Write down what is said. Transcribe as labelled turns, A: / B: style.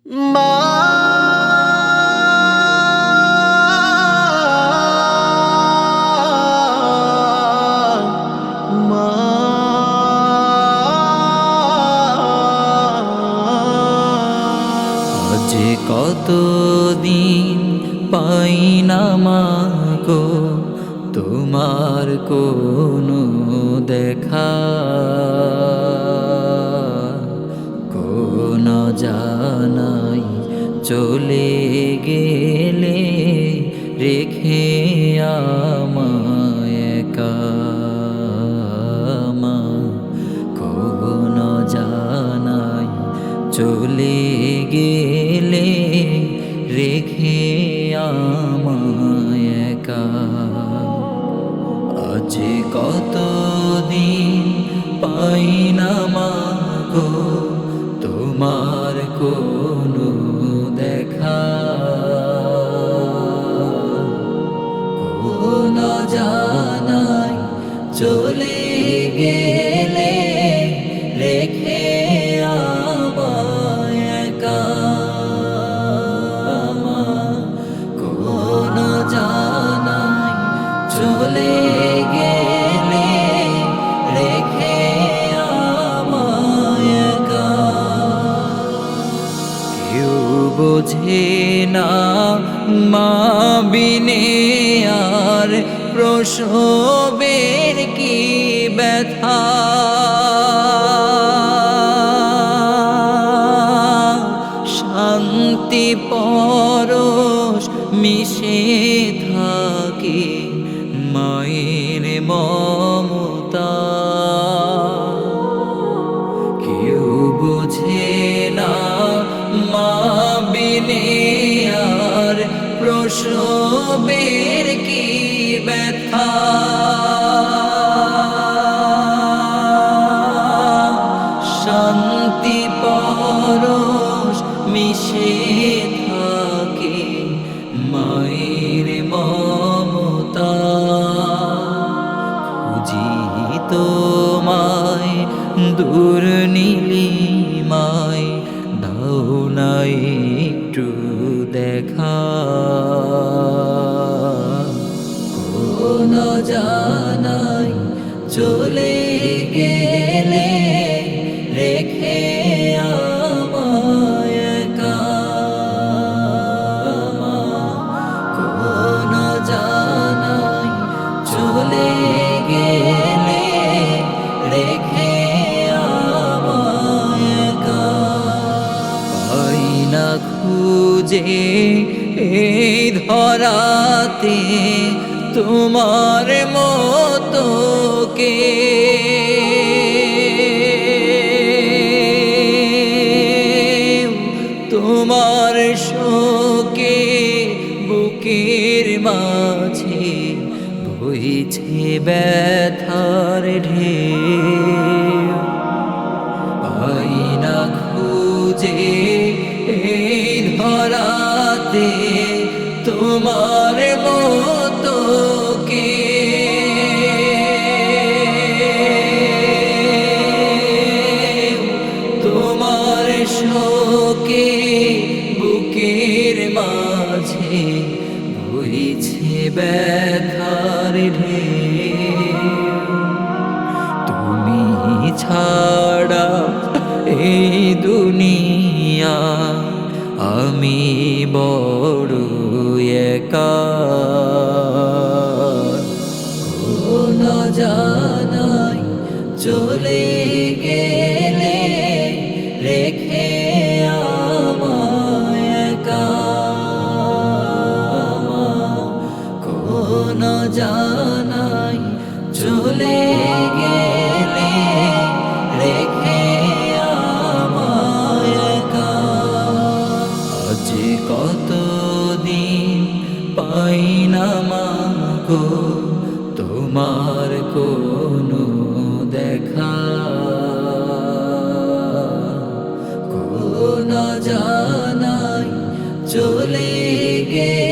A: মা মা আজ কতদিন পাই না মা গো তোমার কোনো দেখা, কোন জানাই চলে গেলে রেখে আমায় একা। মা কোন জানাই চলে গেলে রেখে আমায় একা। আজ কতদিন পাই না মা গো তোমার কোনো দেখা, কোন জানাই চলে গেলে রেখে আমায় একা। কোন জানাই চলে গেলে রেখে আমায় একা। কেউ বোঝে না মা বিনে আর প্রসবের কি ব্যথা, শান্তি পরশ মিশে থাকে মায়ের মমতা। কেউ বোঝে না মা বিনে আর প্রসবের কি ব্যথা, শান্তি পরশ মিশে থাকে মায়ের মমতা। খুঁজি তোমায় দূর নীলিমায়, দাও না একটু দেখা। কোন জানাই চলে গেলে রেখে আমায় একা। কোন জানাই চলে গেলে রেখে আমায় একা। পাই না খুঁজে এই ধরাতে তোমার মতো কে, তোমার শোকে বুকের মাঝে বইছে ব্যথার ঢেউ। পাই না খুঁজে এই ধরাতে তোমার মতো কে, তোমার শোকে বুকের মাঝে বইছে ব্যথার ঢেউ। তুমি ছাড়া এই দুনিয়া আমি বড় একা। কোন জানাই চলে গেলে রেখে আমায় একা। কোন জানাই চলে গেলে রেখে আমায় একা। আজ কতদিন পাই না মা গো তোমার কোনো দেখা, কোন জানাই চলে গেলে